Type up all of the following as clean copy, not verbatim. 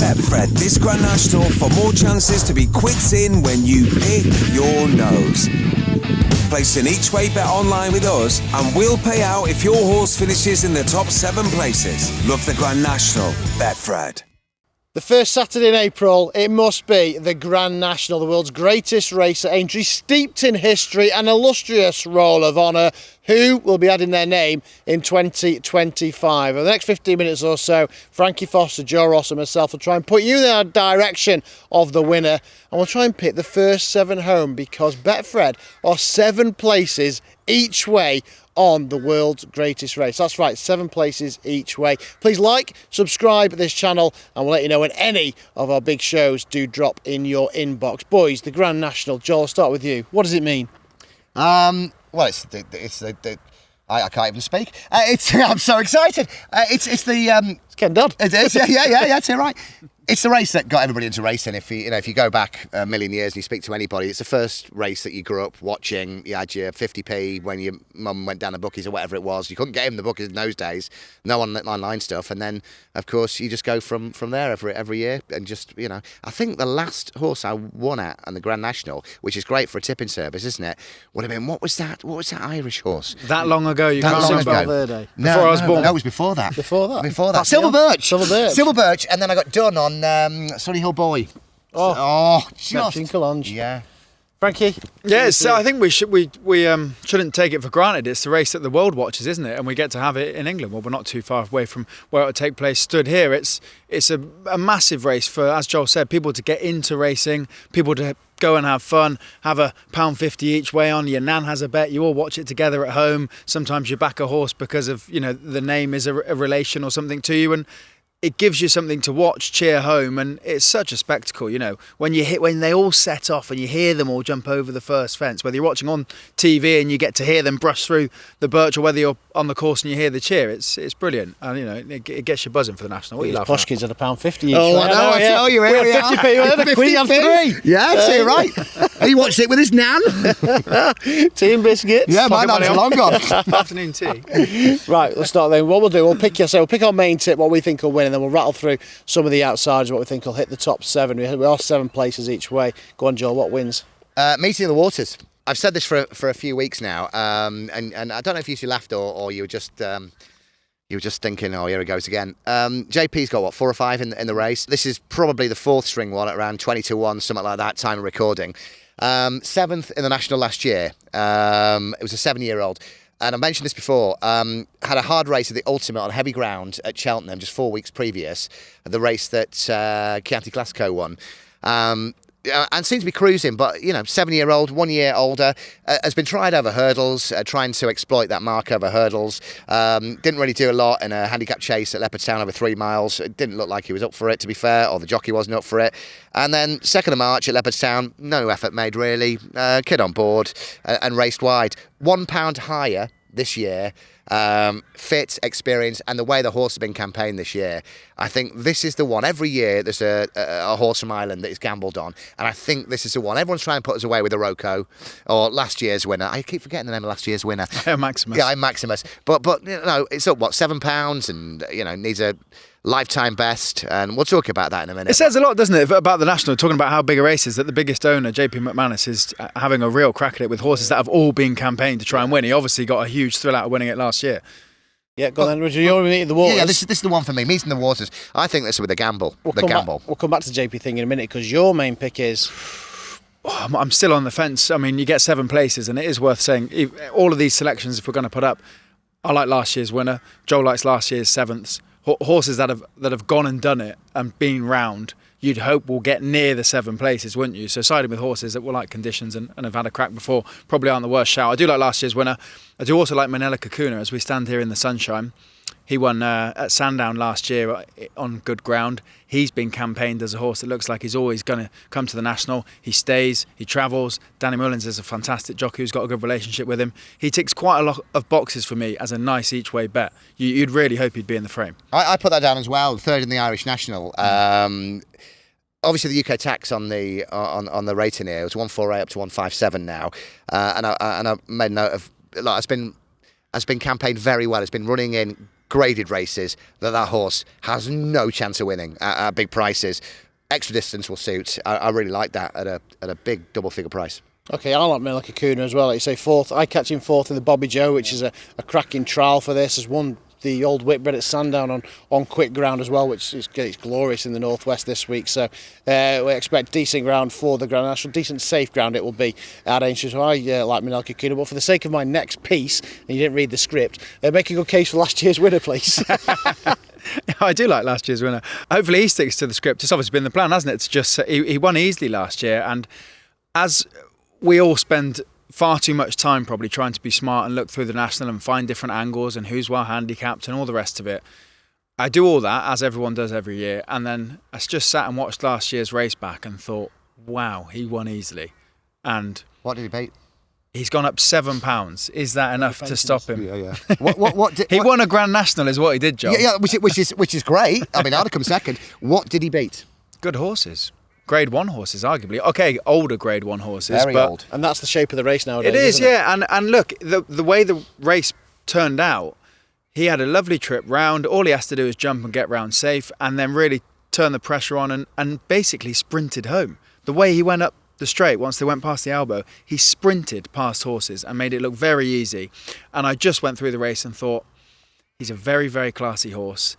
Betfred this Grand National for more chances to be quits in when you pick your nose. Place an each way bet online with us and we'll pay out if your horse finishes in the top 7 places. Love the Grand National. Betfred. The first Saturday in April, it must be the Grand National, the world's greatest race at Aintree, steeped in history and illustrious roll of honour, who will be adding their name in 2025. Over the next 15 minutes or so, Frankie Foster, Joe Ross and myself will try and put you in the direction of the winner, and we'll try and pick the first 7 home, because Betfred are 7 places each way on the world's greatest race. That's right, 7 places each way. Please like, subscribe to this channel, and we'll let you know when any of our big shows do drop in your inbox. Boys, the Grand National. Joel, I'll start with you. What does it mean? Well, I can't even speak. I'm so excited. It's getting done. It is. Yeah. That's it, right. It's the race that got everybody into racing. If you go back a million years and you speak to anybody, it's the first race that you grew up watching. You had your 50p when your mum went down the bookies or whatever it was. You couldn't get in the bookies in those days. No online stuff. And then, of course, you just go from there every year. And just, I think the last horse I won at on the Grand National, which is great for a tipping service, isn't it? Would have been, what was that Irish horse? That long ago, you can't remember. Before I was born. No, it was before that. Before that. Silver Birch. Silver Birch. And then I got done on Sunny Hill Boy. Just yeah. Frankie? Yes, I think we shouldn't take it for granted. It's the race that the world watches, isn't it? And we get to have it in England. Well, we're not too far away from where it will take place. Stood here, it's a massive race for, as Joel said, people to get into racing, people to go and have fun, have £1.50 each way on. Your nan has a bet, you all watch it together at home. Sometimes you back a horse because of, the name is a relation or something to you, and it gives you something to watch, cheer home, and it's such a spectacle, when they all set off and you hear them all jump over the first fence, whether you're watching on TV and you get to hear them brush through the birch, or whether you're on the course and you hear the cheer. It's brilliant, and it gets you buzzing for the National. What are you laughing at? Posh kids at £1.50 each. Oh, I know, I tell you, we had 50p, we had a Queen had 3. Yeah, that's it, right. He watched it with his nan. Tea and biscuits. Yeah, my nan's long gone. Afternoon tea. Right, let's start then. What we'll do, we'll pick our main tip, what we think will win, and then we'll rattle through some of the outsiders, what we think will hit the top 7. We are 7 places each way. Go on, Joel, what wins? Meeting of the Waters. I've said this for a few weeks now, and I don't know if you laughed or you were just thinking, oh, here it goes again. JP's got 4 or 5 in the race. This is probably the 4th string one at around 20-1, something like that, time of recording. 7th in the National last year. It was a 7-year-old. And I mentioned this before, had a hard race at the Ultimate on heavy ground at Cheltenham just 4 weeks previous, the race that Chianti Classico won. And seems to be cruising, but 7-year-old, 1 year older, has been tried over hurdles, trying to exploit that mark over hurdles. Didn't really do a lot in a handicap chase at Leopardstown over 3 miles. It didn't look like he was up for it, to be fair, or the jockey wasn't up for it. And then 2nd of March at Leopardstown, no effort made really. Kid on board and raced wide. £1 higher this year. Fit, experience, and the way the horse has been campaigned this year, I think this is the one. Every year there's a horse from Ireland that is gambled on, and I think this is the one. Everyone's trying to put us away with Iroko or last year's winner. I keep forgetting the name of last year's winner. Maximus. Yeah, Maximus. But it's up £7, and needs a lifetime best, and we'll talk about that in a minute. It says a lot, doesn't it, about the National, talking about how big a race is, that the biggest owner, JP McManus, is having a real crack at it with horses that have all been campaigned to try and win. He obviously got a huge thrill out of winning it last year. Yeah, go on then, Richard. You're Meeting the Waters. Yeah, this is the one for me. Meeting the Waters. I think this is with a gamble. We'll come back to the JP thing in a minute, because your main pick is... I'm still on the fence. I mean, you get 7 places, and it is worth saying, all of these selections, if we're going to put up, I like last year's winner. Joel likes last year's 7ths. Horses that have gone and done it and been round, you'd hope will get near the 7 places, wouldn't you? So siding with horses that will like conditions and have had a crack before probably aren't the worst shout. I do like last year's winner. I do also like Minella Cocooner as we stand here in the sunshine. He won at Sandown last year on good ground. He's been campaigned as a horse that looks like he's always going to come to the National. He stays, he travels. Danny Mullins is a fantastic jockey who's got a good relationship with him. He ticks quite a lot of boxes for me as a nice each-way bet. You'd really hope he'd be in the frame. I put that down as well, 3rd in the Irish National. Obviously, the UK tax on the rating here was 148 up to 157 now, and I made note of, it's been campaigned very well. It's been running in graded races that horse has no chance of winning at big prices. Extra distance will suit. I really like that at a big double figure price. Okay, I like Minella Cocooner as well. Like you say, fourth. I catch him fourth in the Bobby Joe, which is a cracking trial for this. Has won the old Whitbread at Sandown on quick ground as well, which is it's glorious in the northwest this week. So we expect decent ground for the Grand National, decent safe ground it will be at Aintree. So I like Minella Cocooner, but for the sake of my next piece, and you didn't read the script, make a good case for last year's winner, please. I do like last year's winner. Hopefully he sticks to the script. It's obviously been the plan, hasn't it? It's just he won easily last year, and as we all spend far too much time probably trying to be smart and look through the national and find different angles and who's well handicapped and all the rest of it. I do all that, as everyone does every year, and then I just sat and watched last year's race back and thought, wow, he won easily. And what did he beat? He's gone up £7. Is that enough to stop him? Yeah. What he won a Grand National is what he did, John. Yeah, which is great. I mean, I'd have come second. What did he beat? Good horses. Grade 1 horses, arguably. Okay, older Grade 1 horses. Very but old. And that's the shape of the race nowadays. It is, isn't it? yeah. And look, the way the race turned out, he had a lovely trip round. All he has to do is jump and get round safe and then really turn the pressure on and basically sprinted home. The way he went up the straight, once they went past the elbow, he sprinted past horses and made it look very easy. And I just went through the race and thought, he's a very, very classy horse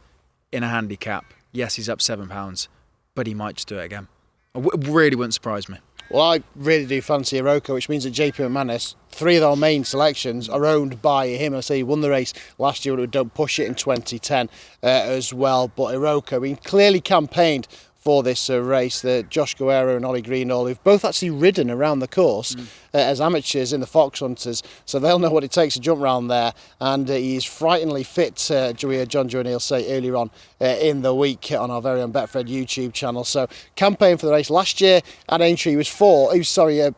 in a handicap. Yes, he's up £7, but he might just do it again. It really wouldn't surprise me. Well, I really do fancy Iroko, which means that JP McManus, 3 of our main selections are owned by him. I say he won the race last year, but Don't Push It in 2010 as well. But Iroko, he clearly campaigned for this race. Josh Guerrero and Ollie Greenall, who've both actually ridden around the course as amateurs in the Fox Hunters, so they'll know what it takes to jump around there. And he's frighteningly fit, John O'Neill say earlier on in the week on our very own Betfred YouTube channel. So campaign for the race last year at Aintree, he was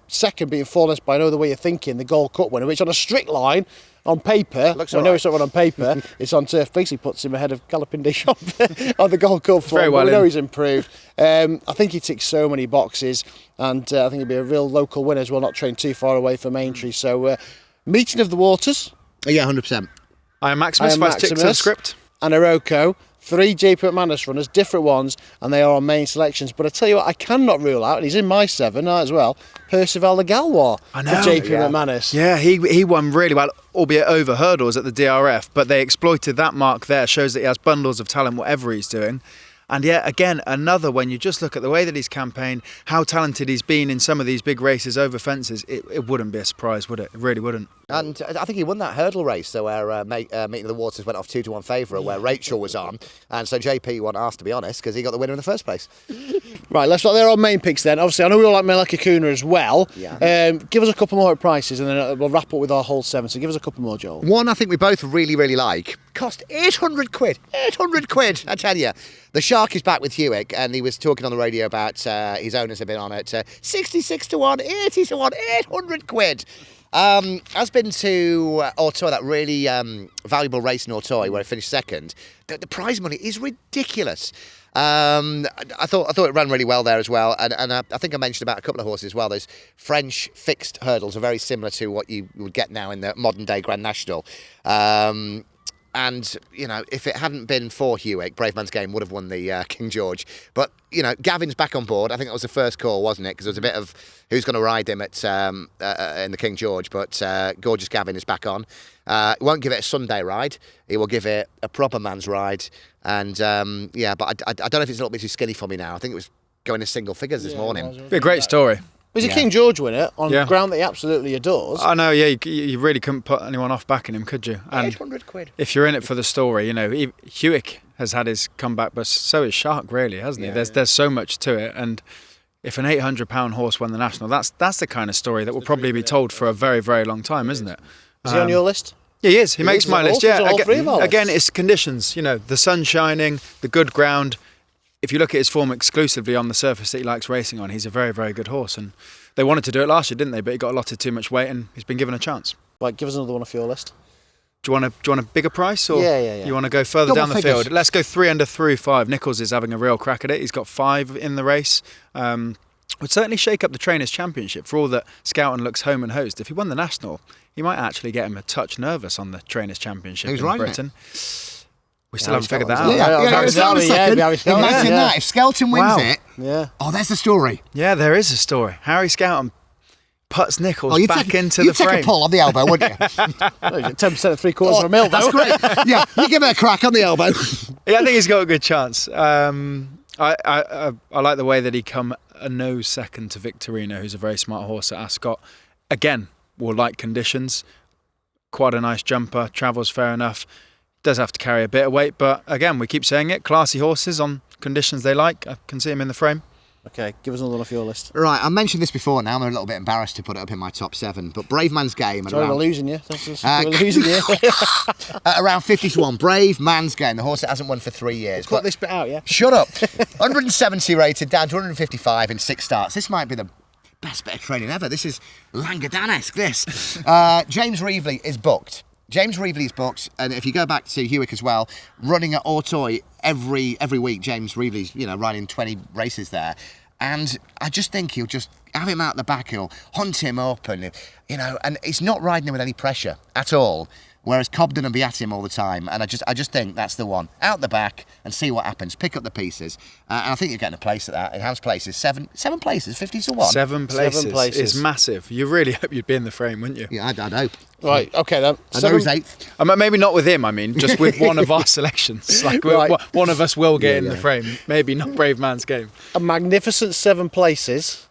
second, being fourless by no other way of thinking, the Gold Cup winner, which on a strict line. On paper, I know it's not on paper, it's on turf. Basically puts him ahead of Galloping Deschamps on the Gold Cup form. Well, we know he's improved. I think he ticks so many boxes, and I think he'll be a real local winner as well, not trained too far away from Aintree. So, Meeting of the Waters. Yeah, 100%. I am Maximus, if I stick to the script. And Iroko. 3 JP McManus runners, different ones, and they are our main selections. But I tell you what, I cannot rule out, and he's in my 7 as well, Percival the Galois for JP McManus. Yeah, he won really well, albeit over hurdles at the DRF, but they exploited that mark there. Shows that he has bundles of talent, whatever he's doing. And yet again, another, when you just look at the way that he's campaigned, how talented he's been in some of these big races over fences, it wouldn't be a surprise, would it? It really wouldn't. And I think he won that hurdle race, so where Meeting of the Waters went off 2-1 favourite, where Rachel was on. And so JP won asked, to be honest, because he got the winner in the first place. Right, let's look. They're our main picks then. Obviously, I know we all like Minella Cocooner as well. Yeah. Give us a couple more at prices, and then we'll wrap up with our whole 7. So give us a couple more, Joel. One I think we both really, really like. Cost 800 quid. 800 quid, I tell you. The Shark is back with Hewick, and he was talking on the radio about his owners have been on at 66 to 1, 80 to 1, 800 quid. Has been to Auteuil, that really valuable race in Auteuil where I finished second. The prize money is ridiculous. I thought it ran really well there as well, and I think I mentioned about a couple of horses as well. Those French fixed hurdles are very similar to what you would get now in the modern day Grand National. And, you know, if it hadn't been for Hewick, Brave Man's Game would have won the King George. But, you know, Gavin's back on board. I think that was the first call, wasn't it? Because there was a bit of who's going to ride him at in the King George. But Gorgeous Gavin is back on. He won't give it a Sunday ride. He will give it a proper man's ride. And, but I don't know if it's a little bit too skinny for me now. I think it was going to single figures this morning. Be a great story. He's a King George winner on ground that he absolutely adores. I know, yeah, you really couldn't put anyone off backing him, could you? And 800 quid. If you're in it for the story, you know, Hewick has had his comeback, but so is Shark, really, hasn't he? There's so much to it, and if an £800 horse won the National, that's the kind of story that will probably be told for a very, very long time, isn't it? Is he on your list? Yeah, he is. He makes my list. Yeah, again, it's conditions. You know, the sun shining, the good ground. If you look at his form exclusively on the surface that he likes racing on, he's a very, very good horse. And they wanted to do it last year, didn't they? But he got allotted too much weight, and he's been given a chance. Right, give us another one off your list. Do you want a bigger price, or yeah. you want to go further Double down the figures. field? Let's go 3 under through 5. Nichols is having a real crack at it. He's got 5 in the race. Would certainly shake up the Trainers' Championship for all that Scouten looks home and host. If he won the National, he might actually get him a touch nervous on the Trainers' Championship in Britain. We still haven't figured that out. Imagine that. If Skelton wins it, there's the story. Yeah, there is a story. Harry Skelton puts Nichols back into the frame. You'd take a pull on the elbow, wouldn't you? 10% of 3/4 of a mil, That's great. Yeah, you give it a crack on the elbow. Yeah, I think he's got a good chance. I like the way that he come a nose second to Victorino, who's a very smart horse at Ascot. Again, will like conditions. Quite a nice jumper, travels fair enough. Does have to carry a bit of weight, but again, we keep saying it. Classy horses on conditions they like. I can see him in the frame. Okay, give us another one off your list. Right, I mentioned this before. Now I'm a little bit embarrassed to put it up in my top 7, but Brave Man's Game. Sorry, we're losing you. We're losing you. Around 50-1. Brave Man's Game, the horse that hasn't won for 3 years. Cut this bit out, yeah. Shut up. 170 rated, down to 155 in 6 starts. This might be the best bit of training ever. This is Langadan-esque, this. James Reevely is booked. James Reevely's booked, and if you go back to Hewick as well, running at Auteuil every week, James Reevely's, riding 20 races there. And I just think he'll just have him out the back, he'll hunt him up, and and he's not riding him with any pressure at all. Whereas Cobden will be at him all the time, and I just think that's the one. Out the back and see what happens. Pick up the pieces, and I think you're getting a place at that. Enhanced places, seven places, 50-1. 7 places is massive. You really hope you'd be in the frame, wouldn't you? Yeah, I'd hope. Right, okay then. I know he's 8th. Maybe not with him. I mean, just with one of our selections. Like one of us will get in the frame. Maybe not Brave Man's Game. A magnificent 7 places.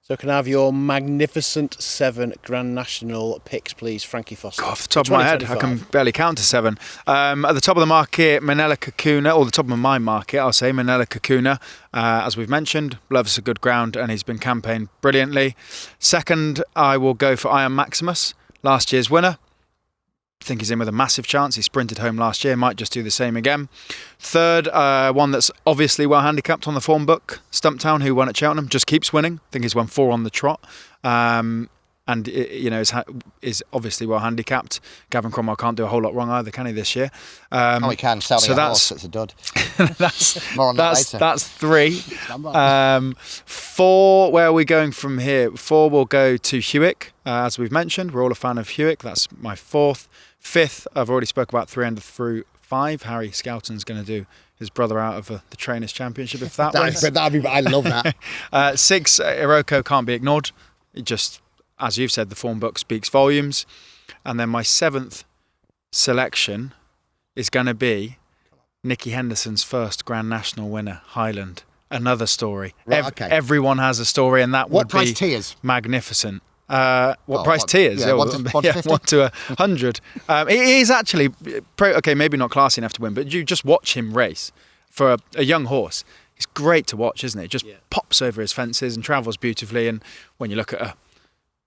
So can I have your magnificent 7 Grand National picks, please, Frankie Foster? Off the top of my head, I can barely count to 7. At the top of the market, Minella Cocooner, or the top of my market, I'll say Minella Cocooner. As we've mentioned, loves a good ground and he's been campaigned brilliantly. Second, I will go for Maximus, last year's winner. I think he's in with a massive chance. He sprinted home last year, might just do the same again. Third, one that's obviously well handicapped on the form book, Stumptown, who won at Cheltenham, just keeps winning. I think he's won 4 on the trot. And is obviously well handicapped. Gavin Cromwell can't do a whole lot wrong either, can he, this year? He can. Sell me a horse that's a dud. More on that later. That's 3. 4, where are we going from here? 4 will go to Hewick, as we've mentioned. We're all a fan of Hewick. That's my 4th. 5th, I've already spoke about 3 through 5. Harry Skelton's going to do his brother out of the Trainers' Championship if that wins. I love that. 6, Iroko can't be ignored. It just, as you've said, the form book speaks volumes. And then my 7th selection is going to be Nicky Henderson's first Grand National winner, Highland. Another story. Right, okay. Everyone has a story, and that what would price be tiers? Magnificent. What price tiers? Yeah, 1 to 100. He is actually, maybe not classy enough to win, but you just watch him race for a young horse. It's great to watch, isn't it? Just pops over his fences and travels beautifully. And when you look at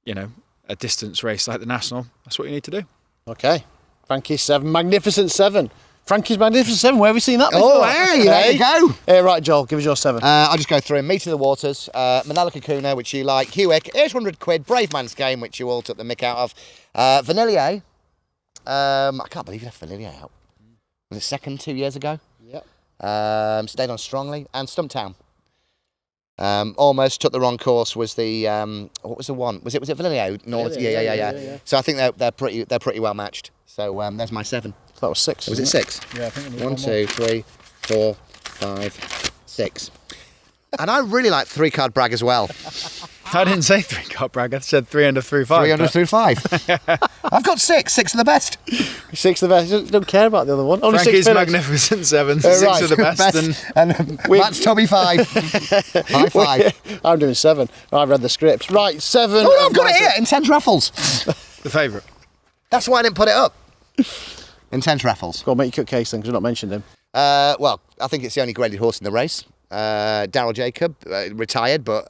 a distance race like the National, that's what you need to do. Okay. Frankie's 7. Magnificent 7. Frankie's Magnificent 7. Where have we seen that before? Oh, hey, there you go. Right, Joel, give us your 7. I'll just go through him. Meeting of the Waters, Minella Cocooner, which you like, Hewick, 800 quid, Brave Man's Game, which you all took the mick out of. Vanillier, I can't believe you left Vanillier out. Was it second 2 years ago? Yep. Stayed on strongly. And Stumptown. Almost took the wrong course. Was the what was the one? Was it Vanillier? North? Yeah. So I think they're pretty well matched. So there's my 7. That was 6. Was it 6? Yeah, I think 1, 2, 3, 4, 5, 6. And I really like 3-card brag as well. I didn't say 3-card brag. I said 300 through 5. 300 through 5. I've got 6. 6 are the best. 6 are the best. Don't care about the other one. Only Frankie's 6 Magnificent 7. 6 are the best. And Matt's Tommy 5. High 5. I'm doing 7. I've read the script. Right, 7. Oh, no, I've got it here. Intense Raffles. The favourite. That's why I didn't put it up. Intense Raffles. Go on, make your case then, because we've not mentioned him. Well, I think it's the only graded horse in the race. Daryl Jacob, retired, but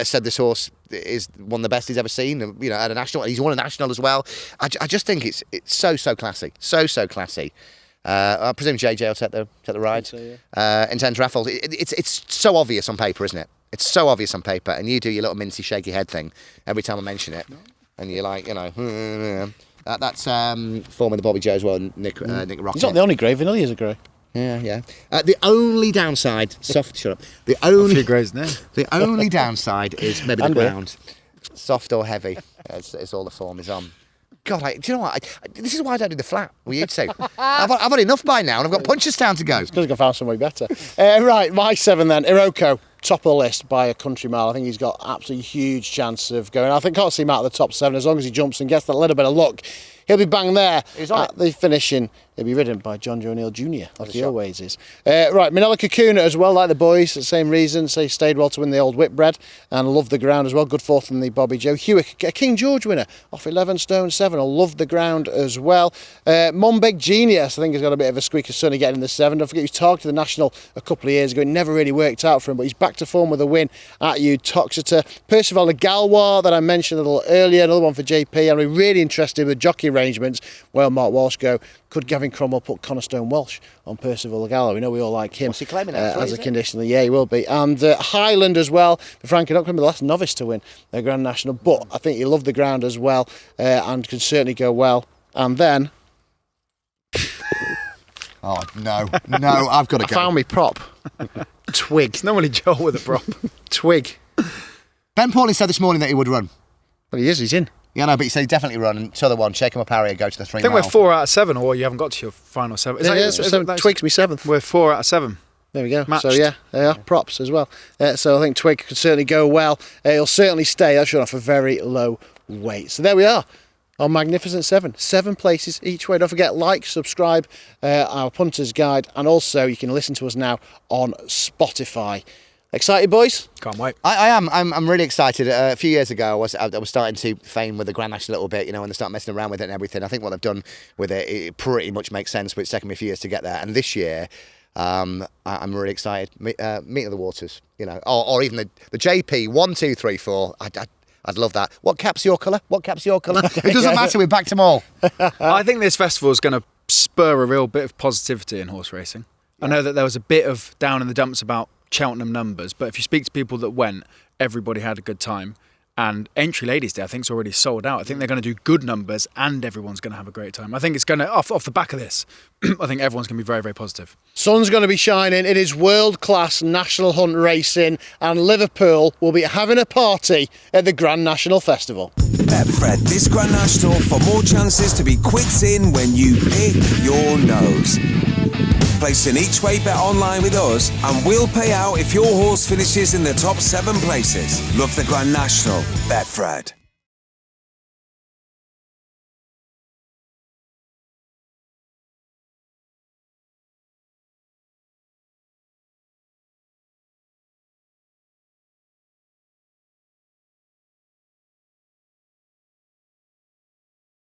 said this horse is one of the best he's ever seen. At a national, he's won a national as well. I just think it's so classy, so classy. I presume JJ will take the ride. So, yeah. Intense Raffles. It's so obvious on paper, isn't it? It's so obvious on paper, and you do your little mincy shaky head thing every time I mention it, and you're like, That's form of the Bobby Joe as well, Nick Rocket. He's not the only grey. Vanillier is a grey. Yeah. The only downside, shut up. The only greys now. The only downside is maybe the ground, soft or heavy. It's all the form is on. God, do you know what? This is why I don't do the flat with you two. I've had enough by now, and I've got Punchestown to go. Because I can find somewhere better. Right, my 7 then. Iroko, top of the list by a country mile. I think he's got absolutely huge chance of going. I think I can't see him out of the top 7 as long as he jumps and gets that little bit of luck. He'll be bang there at the finishing. He'll be ridden by John Joe O'Neill Jr., like he always is. Right, Minella Cocooner as well, like the boys, the same reason. So he stayed well to win the Old Whitbread and loved the ground as well. Good fourth in the Bobby Joe. Hewick, a King George winner off 11 stone 7. I love the ground as well. Monbeg Genius, I think, has got a bit of a squeaker sunny getting in the 7. Don't forget, he was targeted the National a couple of years ago. It never really worked out for him, but he's back to form with a win at Toxeter. Percival the Galois that I mentioned a little earlier, another one for JP. I'm really interested with jockey arrangements. Well, Mark Walsh go. Could Gavin Crumble put Coniston Welsh on Percival the Gallo? We know we all like him. What's he claiming that for, as a conditioner? Yeah, he will be. And Highland as well. For Frankie, not going to be the last novice to win the Grand National, but I think he loved the ground as well and can certainly go well. And then... Oh, no, I've got to go. I found me prop. Twig. It's normally Joel with a prop. Twig. Ben Pauling said this morning that he would run. Well, he is. He's in. Yeah, no, but he said he'd definitely run. And so the one, shake him up, Harry, and go to the 3 I think mile. we're 4 out of 7, or you haven't got to your final 7. Twig's me 7th. We're 4 out of 7. There we go. Matched. So yeah, they are props as well. So I think Twig could certainly go well. He'll certainly stay. That's off a very low weight. So there we are. Our magnificent 7. 7 places each way. Don't forget, like, subscribe, our Punter's Guide, and also you can listen to us now on Spotify. Excited, boys? Can't wait. I am. I'm really excited. A few years ago, I was starting to feign with the Grand National a little bit, and they start messing around with it and everything. I think what they've done with it pretty much makes sense, but it's taken me a few years to get there. And this year, I'm really excited. Meet of the Waters, or even the JP 1, 2, 3, 4. I'd love that. What cap's your colour? It doesn't matter. We've backed them all. I think this festival is going to spur a real bit of positivity in horse racing. I know that there was a bit of down in the dumps about Cheltenham numbers, but if you speak to people that went, everybody had a good time. And Aintree Ladies Day, I think, is already sold out. I think they're going to do good numbers and everyone's going to have a great time. I think it's going to, off the back of this, I think everyone's going to be very, very positive. Sun's going to be shining. It is world-class national hunt racing, and Liverpool will be having a party at the Grand National Festival. Betfred this Grand National for more chances to be quits in when you pick your nose. Place an each way bet online with us and we'll pay out if your horse finishes in the top 7 places. Love the Grand National, Betfred.